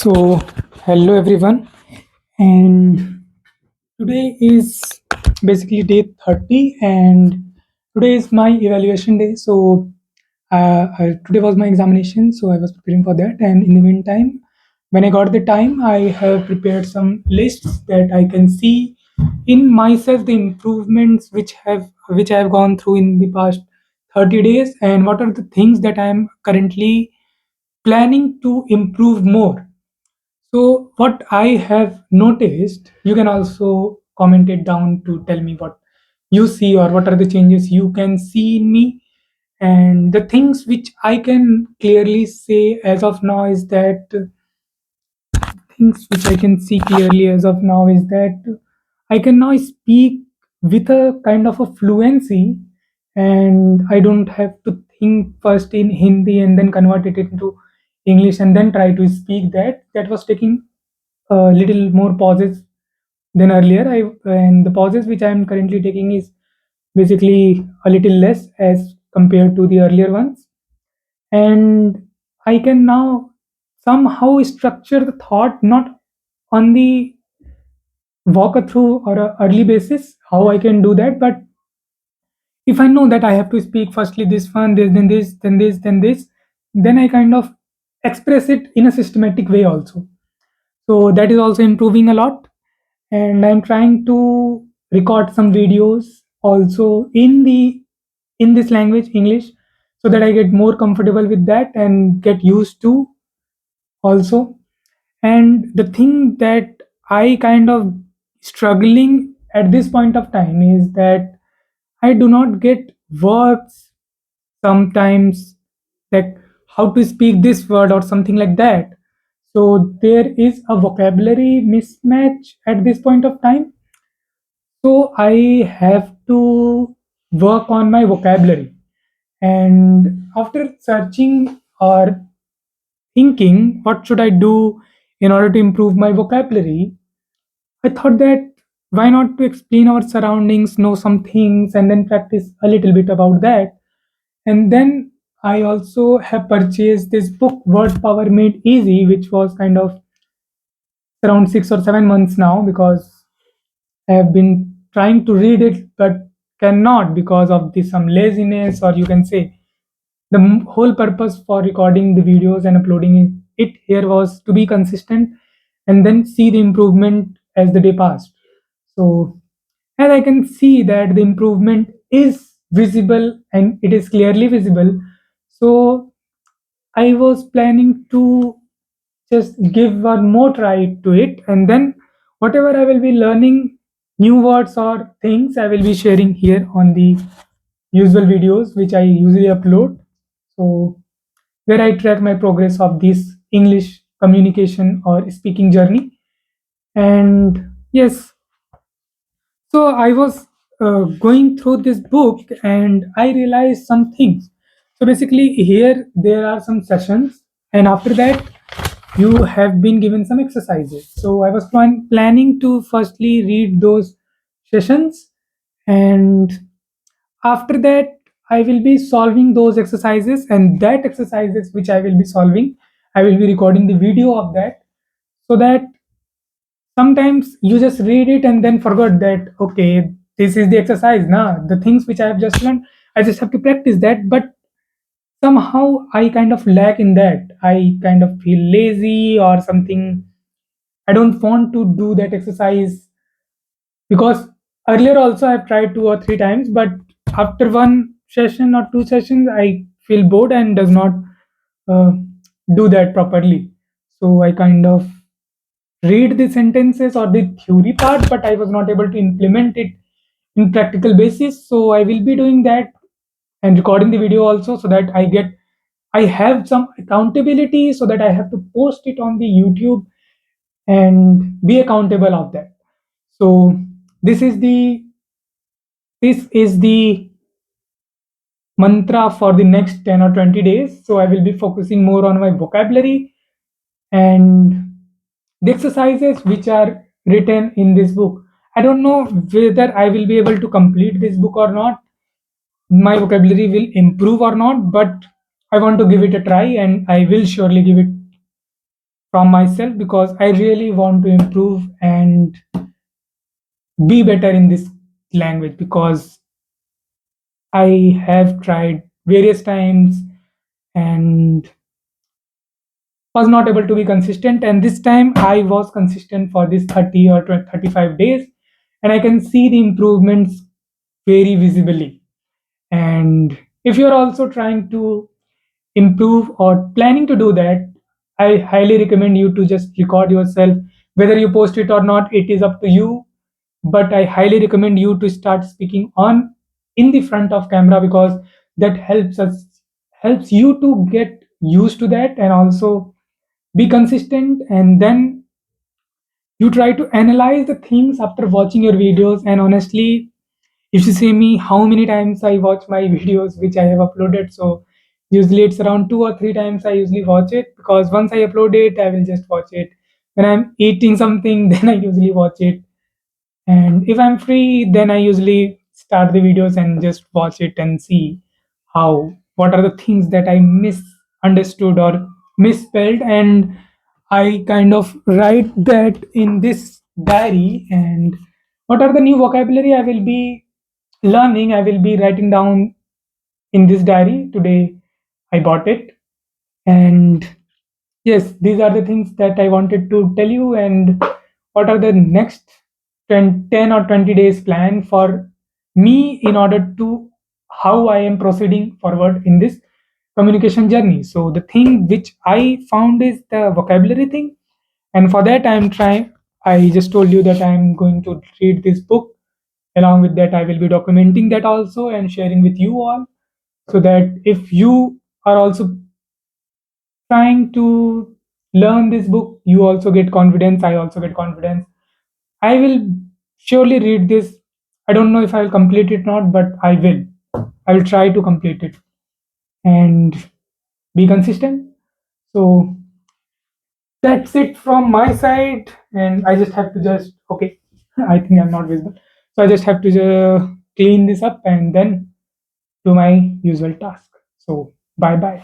So, hello everyone, and today is basically day 30, and today is my evaluation day. So, today was my examination, so I was preparing for that. And in the meantime, when I got the time, I have prepared some lists that I can see in myself the improvements which I have gone through in the past 30 days, and what are the things that I am currently planning to improve more. So, what I have noticed, you can also comment it down to tell me what you see or what are the changes you can see in me. And the things which I can clearly say as of now is that things which I can see clearly as of now is that I can now speak with a kind of a fluency, and I don't have to think first in Hindi and then convert it into English and then try to speak that. That was taking a little more pauses than earlier. And the pauses which I am currently taking is basically a little less as compared to the earlier ones. And I can now somehow structure the thought not on the walk a through or a early basis how I can do that, but if I know that I have to speak firstly this one, this, then this, then this, then this, then I kind of express it in a systematic way also. So that is also improving a lot. And I'm trying to record some videos also in this language, English, so that I get more comfortable with that and get used to also. And the thing that I kind of struggling at this point of time is that I do not get words sometimes, like how to speak this word or something like that. So there is a vocabulary mismatch at this point of time. So I have to work on my vocabulary. And after searching or thinking, what should I do in order to improve my vocabulary? I thought that why not to explain our surroundings, know some things, and then practice a little bit about that. And then I also have purchased this book, Word Power Made Easy, which was kind of around 6 or 7 months now because I have been trying to read it but cannot because of the some laziness, or you can say the whole purpose for recording the videos and uploading it here was to be consistent and then see the improvement as the day passed. So as I can see that the improvement is visible and it is clearly visible, so I was planning to just give one more try to it, and then whatever I will be learning, new words or things, I will be sharing here on the usual videos which I usually upload. So where I track my progress of this English communication or speaking journey. And yes, so I was going through this book and I realized some things. So basically, here there are some sessions, and after that, you have been given some exercises. So I was planning to firstly read those sessions, and after that, I will be solving those exercises, and that exercises which I will be solving, I will be recording the video of that, so that sometimes you just read it and then forgot that okay, this is the exercise now. The things which I have just learned, I just have to practice that, but somehow I kind of lack in that. I kind of feel lazy or something. I don't want to do that exercise because earlier also I've tried 2 or 3 times, but after one session or two sessions I feel bored and does not uh, do that properly. So I kind of read the sentences or the theory part, but I was not able to implement it in practical basis. So I will be doing that and recording the video also, so that I have some accountability, so that I have to post it on the YouTube and be accountable of that. So this is the this is the mantra for the next 10 or 20 days. So I will be focusing more on my vocabulary and the exercises which are written in this book. I don't know whether I will be able to complete this book or not, my vocabulary will improve or not, but I want to give it a try and I will surely give it from myself because I really want to improve and be better in this language because I have tried various times and was not able to be consistent. And this time I was consistent for this 30 or 35 days, and I can see the improvements very visibly. And if you're also trying to improve or planning to do that, I highly recommend you to just record yourself. Whether you post it or not, it is up to you. But I highly recommend you to start speaking on in the front of camera because that helps you to get used to that and also be consistent. And then you try to analyze the things after watching your videos. And honestly, if you say me how many times I watch my videos which I have uploaded, so usually it's around 2 or 3 times I usually watch it because once I upload it, I will just watch it. When I'm eating something, then I usually watch it. And if I'm free, then I usually start the videos and just watch it and see what are the things that I misunderstood or misspelled. And I kind of write that in this diary. And what are the new vocabulary I will be learning, I will be writing down in this diary. Today I bought it. And yes, these are the things that I wanted to tell you. And what are the next 10 or 20 days plan for me in order to how I am proceeding forward in this communication journey. So the thing which I found is the vocabulary thing. And for that, I just told you that I'm going to read this book. Along with that, I will be documenting that also and sharing with you all so that if you are also trying to learn this book, you also get confidence, I also get confidence. I will surely read this. I don't know if I will complete it or not, but I will try to complete it and be consistent. So that's it from my side. And I just have to just okay, I think I'm not visible, so I just have to clean this up and then do my usual task. So bye bye.